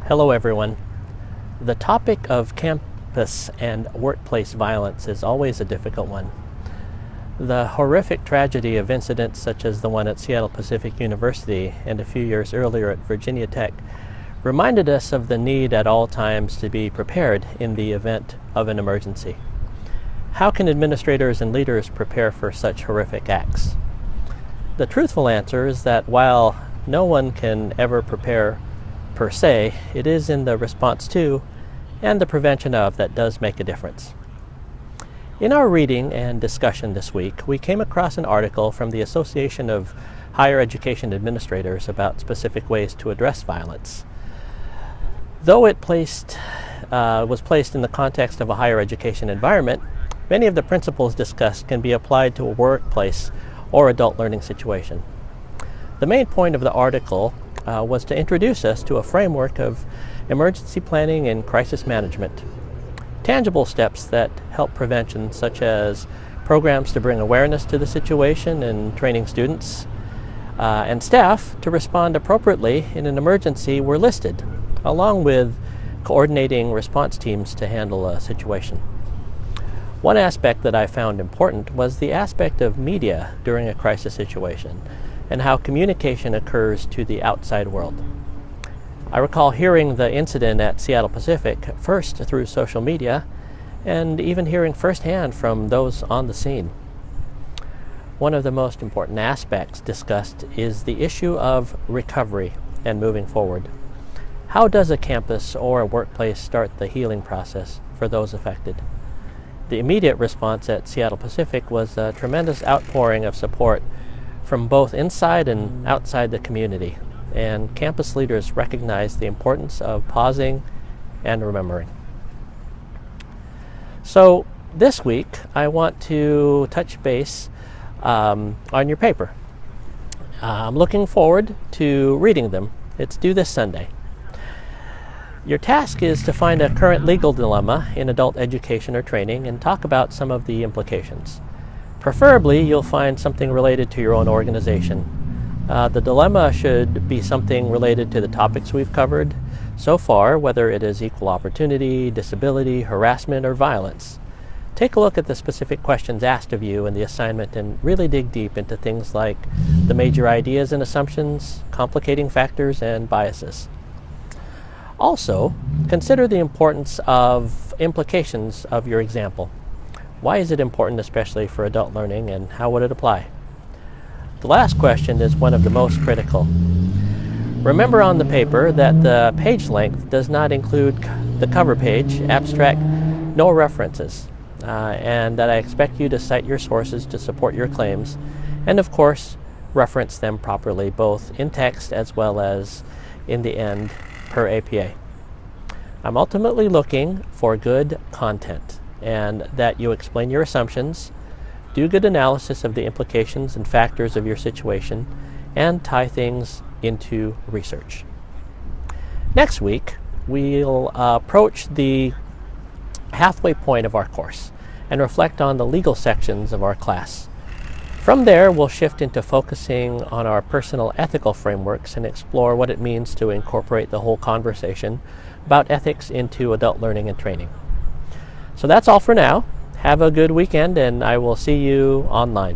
Hello everyone. The topic of campus and workplace violence is always a difficult one. The horrific tragedy of incidents such as the one at Seattle Pacific University and a few years earlier at Virginia Tech reminded us of the need at all times to be prepared in the event of an emergency. How can administrators and leaders prepare for such horrific acts? The truthful answer is that while no one can ever prepare per se, it is in the response to and the prevention of that does make a difference. In our reading and discussion this week, we came across an article from the Association of Higher Education Administrators about specific ways to address violence. Though it was placed in the context of a higher education environment, many of the principles discussed can be applied to a workplace or adult learning situation. The main point of the article was to introduce us to a framework of emergency planning and crisis management. Tangible steps that help prevention, such as programs to bring awareness to the situation and training students and staff to respond appropriately in an emergency, were listed, along with coordinating response teams to handle a situation. One aspect that I found important was the aspect of media during a crisis situation and how communication occurs to the outside world. I recall hearing the incident at Seattle Pacific first through social media and even hearing firsthand from those on the scene. One of the most important aspects discussed is the issue of recovery and moving forward. How does a campus or a workplace start the healing process for those affected? The immediate response at Seattle Pacific was a tremendous outpouring of support from both inside and outside the community, and campus leaders recognized the importance of pausing and remembering. So this week I want to touch base on your paper. I'm looking forward to reading them. It's due this Sunday. Your task is to find a current legal dilemma in adult education or training and talk about some of the implications. Preferably, you'll find something related to your own organization. The dilemma should be something related to the topics we've covered so far, whether it is equal opportunity, disability, harassment, or violence. Take a look at the specific questions asked of you in the assignment and really dig deep into things like the major ideas and assumptions, complicating factors, and biases. Also, consider the importance of implications of your example. Why is it important, especially for adult learning, and how would it apply? The last question is one of the most critical. Remember on the paper that the page length does not include the cover page, abstract, no references, and that I expect you to cite your sources to support your claims, and of course, reference them properly, both in text as well as in the end per APA. I'm ultimately looking for good content, and that you explain your assumptions, do good analysis of the implications and factors of your situation, and tie things into research. Next week, we'll approach the halfway point of our course and reflect on the legal sections of our class. From there, we'll shift into focusing on our personal ethical frameworks and explore what it means to incorporate the whole conversation about ethics into adult learning and training. So that's all for now. Have a good weekend, and I will see you online.